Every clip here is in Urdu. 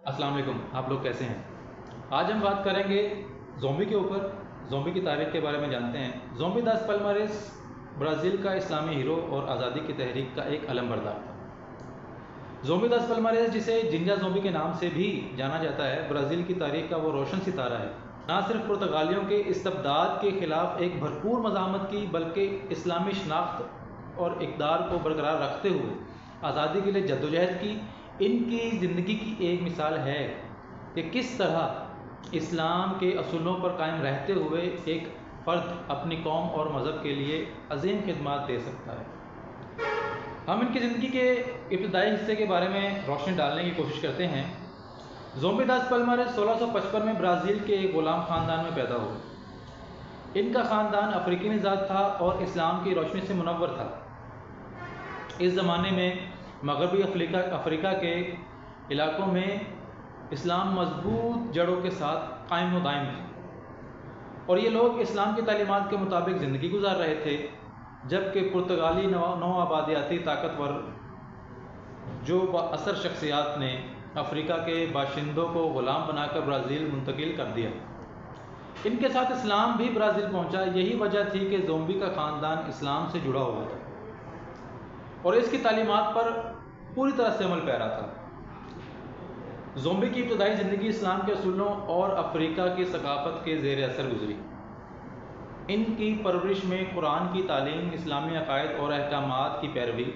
السلام علیکم، آپ لوگ کیسے ہیں؟ آج ہم بات کریں گے زومبی کے اوپر، زومبی کی تاریخ کے بارے میں جانتے ہیں۔ زومبی داس پلماریس برازیل کا اسلامی ہیرو اور آزادی کی تحریک کا ایک علم بردار تھا۔ زومبی داس پلماریس، جسے جنجا زومبی کے نام سے بھی جانا جاتا ہے، برازیل کی تاریخ کا وہ روشن ستارہ ہے۔ نہ صرف پرتگالیوں کے استبداد کے خلاف ایک بھرپور مزاحمت کی، بلکہ اسلامی شناخت اور اقدار کو برقرار رکھتے ہوئے آزادی کے لیے جدوجہد کی۔ ان کی زندگی کی ایک مثال ہے کہ کس طرح اسلام کے اصولوں پر قائم رہتے ہوئے ایک فرد اپنی قوم اور مذہب کے لیے عظیم خدمات دے سکتا ہے۔ ہم ان کی زندگی کے ابتدائی حصے کے بارے میں روشنی ڈالنے کی کوشش کرتے ہیں۔ زومبی داس پلماریس 1655 میں برازیل کے ایک غلام خاندان میں پیدا ہوئے۔ ان کا خاندان افریقی نژاد تھا اور اسلام کی روشنی سے منور تھا۔ اس زمانے میں مغربی افریقہ کے علاقوں میں اسلام مضبوط جڑوں کے ساتھ قائم و دائم تھا، اور یہ لوگ اسلام کی تعلیمات کے مطابق زندگی گزار رہے تھے، جبکہ پرتگالی نو آبادیاتی طاقتور جو با اثر شخصیات نے افریقہ کے باشندوں کو غلام بنا کر برازیل منتقل کر دیا۔ ان کے ساتھ اسلام بھی برازیل پہنچا۔ یہی وجہ تھی کہ زومبی کا خاندان اسلام سے جڑا ہوا تھا اور اس کی تعلیمات پر پوری طرح سے عمل پیرا تھا۔ زومبی کی ابتدائی زندگی اسلام کے اصولوں اور افریقہ کی ثقافت کے زیر اثر گزری۔ ان کی پرورش میں قرآن کی تعلیم، اسلامی عقائد اور احکامات کی پیروی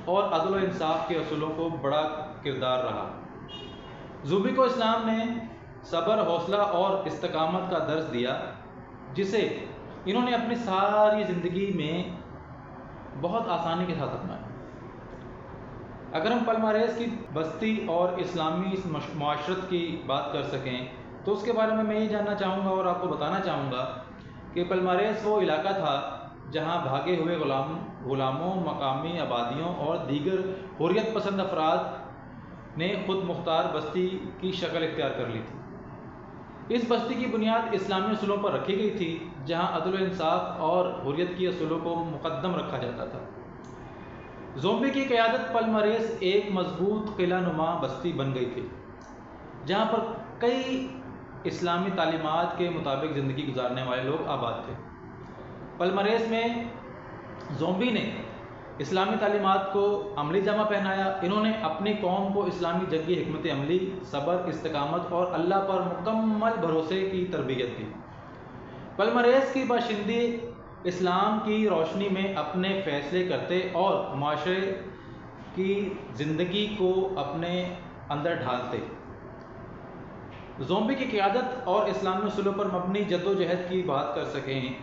اور عدل و انصاف کے اصولوں کو بڑا کردار رہا۔ زومبی کو اسلام نے صبر، حوصلہ اور استقامت کا درس دیا، جسے انہوں نے اپنی ساری زندگی میں بہت آسانی کے ساتھ اپنایا۔ اگر ہم پلماریس کی بستی اور اسلامی معاشرت کی بات کر سکیں تو اس کے بارے میں یہ جاننا چاہوں گا اور آپ کو بتانا چاہوں گا کہ پلماریس وہ علاقہ تھا جہاں بھاگے ہوئے غلاموں، مقامی آبادیوں اور دیگر حریت پسند افراد نے خود مختار بستی کی شکل اختیار کر لی تھی۔ اس بستی کی بنیاد اسلامی اصولوں پر رکھی گئی تھی، جہاں عدل و انصاف اور حریت کے اصولوں کو مقدم رکھا جاتا تھا۔ زومبی کی قیادت پلماریس ایک مضبوط قلعہ نما بستی بن گئی تھی، جہاں پر کئی اسلامی تعلیمات کے مطابق زندگی گزارنے والے لوگ آباد تھے۔ پلماریس میں زومبی نے اسلامی تعلیمات کو عملی جامہ پہنایا۔ انہوں نے اپنی قوم کو اسلامی جنگی حکمت عملی، صبر، استقامت اور اللہ پر مکمل بھروسے کی تربیت دی۔ پلماریس کی باشندے اسلام کی روشنی میں اپنے فیصلے کرتے اور معاشرے کی زندگی کو اپنے اندر ڈھالتے۔ زومبی کی قیادت اور اسلامی اصولوں پر مبنی جدوجہد کی بات کر سکیں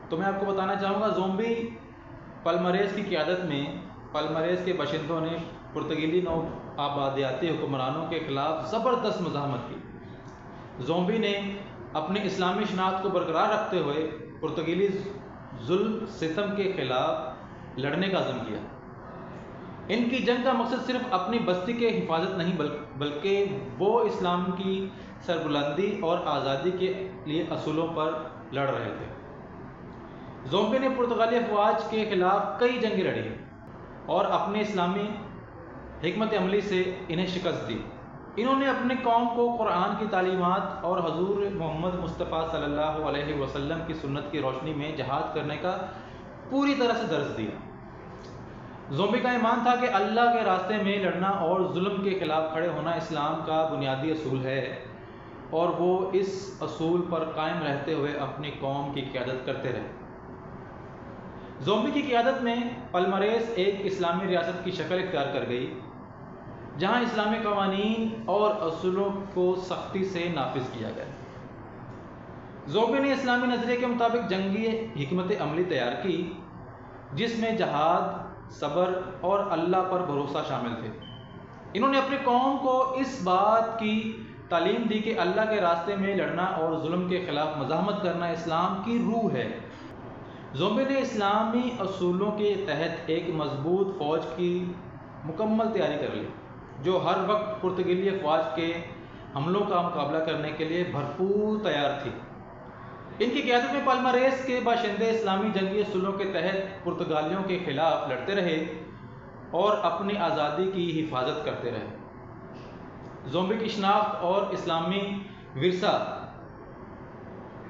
تو میں آپ کو بتانا چاہوں گا، زومبی پلماریس کی قیادت میں پلماریس کے باشندوں نے پرتگالی نو آبادیاتی حکمرانوں کے خلاف زبردست مزاحمت کی۔ زومبی نے اپنی اسلامی شناخت کو برقرار رکھتے ہوئے پرتگالی ظلم ستم کے خلاف لڑنے کا عزم کیا۔ ان کی جنگ کا مقصد صرف اپنی بستی کے حفاظت نہیں بلکہ وہ اسلام کی سربلندی اور آزادی کے لیے اصولوں پر لڑ رہے تھے۔ زومبی نے پرتگالی افواج کے خلاف کئی جنگیں لڑی اور اپنی اسلامی حکمت عملی سے انہیں شکست دی۔ انہوں نے اپنی قوم کو قرآن کی تعلیمات اور حضور محمد مصطفیٰ صلی اللہ علیہ وسلم کی سنت کی روشنی میں جہاد کرنے کا پوری طرح سے درس دیا۔ زومبی کا ایمان تھا کہ اللہ کے راستے میں لڑنا اور ظلم کے خلاف کھڑے ہونا اسلام کا بنیادی اصول ہے، اور وہ اس اصول پر قائم رہتے ہوئے اپنی قوم کی قیادت کرتے رہے۔ زومبی کی قیادت میں پلماریس ایک اسلامی ریاست کی شکل اختیار کر گئی، جہاں اسلامی قوانین اور اصولوں کو سختی سے نافذ کیا گیا۔ زومبی نے اسلامی نظریے کے مطابق جنگی حکمت عملی تیار کی، جس میں جہاد، صبر اور اللہ پر بھروسہ شامل تھے۔ انہوں نے اپنی قوم کو اس بات کی تعلیم دی کہ اللہ کے راستے میں لڑنا اور ظلم کے خلاف مزاحمت کرنا اسلام کی روح ہے۔ زومبی نے اسلامی اصولوں کے تحت ایک مضبوط فوج کی مکمل تیاری کر لی، جو ہر وقت پرتگالی افواج کے حملوں کا مقابلہ کرنے کے لیے بھرپور تیار تھی۔ ان کی قیادت میں پلماریس کے باشندے اسلامی جنگی اصولوں کے تحت پرتگالیوں کے خلاف لڑتے رہے اور اپنی آزادی کی حفاظت کرتے رہے۔ زومبی کی شناخت اور اسلامی ورثہ۔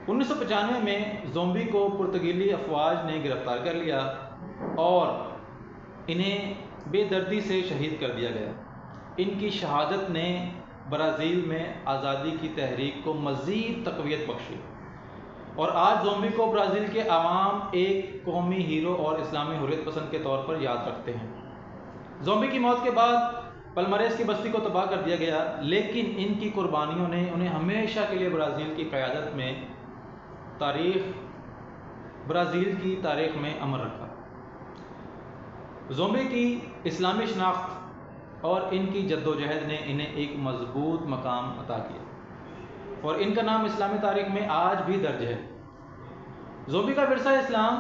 1995 میں زومبی کو پرتگالی افواج نے گرفتار کر لیا اور انہیں بے دردی سے شہید کر دیا گیا۔ ان کی شہادت نے برازیل میں آزادی کی تحریک کو مزید تقویت بخشی اور آج زومبی کو برازیل کے عوام ایک قومی ہیرو اور اسلامی حریت پسند کے طور پر یاد رکھتے ہیں۔ زومبی کی موت کے بعد پلمریس کی بستی کو تباہ کر دیا گیا، لیکن ان کی قربانیوں نے انہیں ہمیشہ کے لیے برازیل کی قیادت میں برازیل کی تاریخ میں امر رکھا۔ زومبی کی اسلامی شناخت اور ان کی جدوجہد نے انہیں ایک مضبوط مقام عطا کیا اور ان کا نام اسلامی تاریخ میں آج بھی درج ہے۔ زومبی کا ورثہ اسلام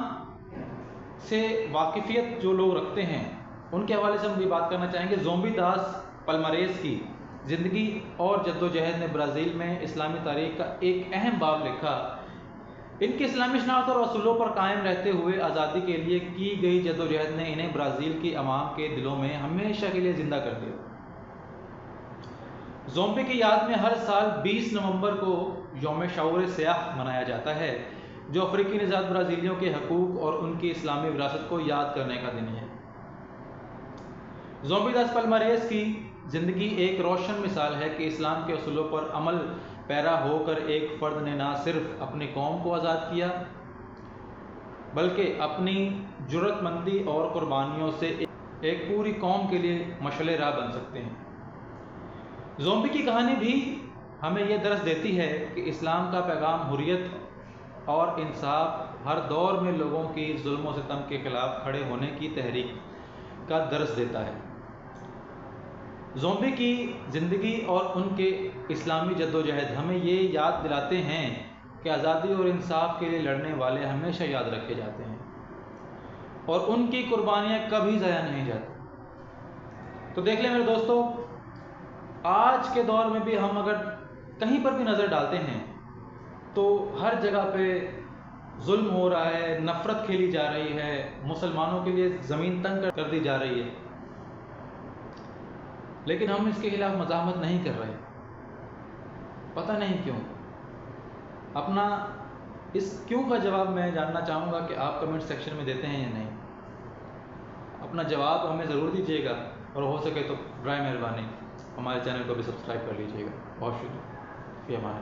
سے واقفیت جو لوگ رکھتے ہیں ان کے حوالے سے ہم بھی بات کرنا چاہیں گے۔ زومبی داس پلمریس کی زندگی اور جدوجہد نے برازیل میں اسلامی تاریخ کا ایک اہم باب لکھا۔ ان کی اسلامی شناخت اور اصولوں پر قائم رہتے ہوئے آزادی کے لیے کی گئی جدوجہد نے انہیں برازیل کی عوام کے دلوں میں ہمیشہ کے لیے زندہ کر دیا۔ زومبی کی یاد میں ہر سال 20 نومبر کو یوم شعور سیاہ منایا جاتا ہے، جو افریقی نژاد برازیلیوں کے حقوق اور ان کی اسلامی وراثت کو یاد کرنے کا دن ہے۔ زومبی داس پلمریس کی زندگی ایک روشن مثال ہے کہ اسلام کے اصولوں پر عمل پیرا ہو کر ایک فرد نے نہ صرف اپنی قوم کو آزاد کیا بلکہ اپنی جرات مندی اور قربانیوں سے ایک پوری قوم کے لیے مشعل راہ بن سکتے ہیں۔ زومبی کی کہانی بھی ہمیں یہ درس دیتی ہے کہ اسلام کا پیغام حریت اور انصاف ہر دور میں لوگوں کی ظلم و ستم کے خلاف کھڑے ہونے کی تحریک کا درس دیتا ہے۔ زومبی کی زندگی اور ان کے اسلامی جدوجہد ہمیں یہ یاد دلاتے ہیں کہ آزادی اور انصاف کے لیے لڑنے والے ہمیشہ یاد رکھے جاتے ہیں اور ان کی قربانیاں کبھی ضائع نہیں جاتی۔ تو دیکھ لیں میرے دوستو، آج کے دور میں بھی ہم اگر کہیں پر بھی نظر ڈالتے ہیں تو ہر جگہ پہ ظلم ہو رہا ہے، نفرت کھیلی جا رہی ہے، مسلمانوں کے لیے زمین تنگ کر دی جا رہی ہے، لیکن ہم اس کے خلاف مزاحمت نہیں کر رہے۔ پتہ نہیں کیوں۔ اپنا اس کیوں کا جواب میں جاننا چاہوں گا کہ آپ کمنٹ سیکشن میں دیتے ہیں یا نہیں۔ اپنا جواب ہمیں ضرور دیجیے گا اور ہو سکے تو برائے مہربانی ہمارے چینل کو بھی سبسکرائب کر لیجیے گا۔ بہت شکریہ۔ فی امان اللہ۔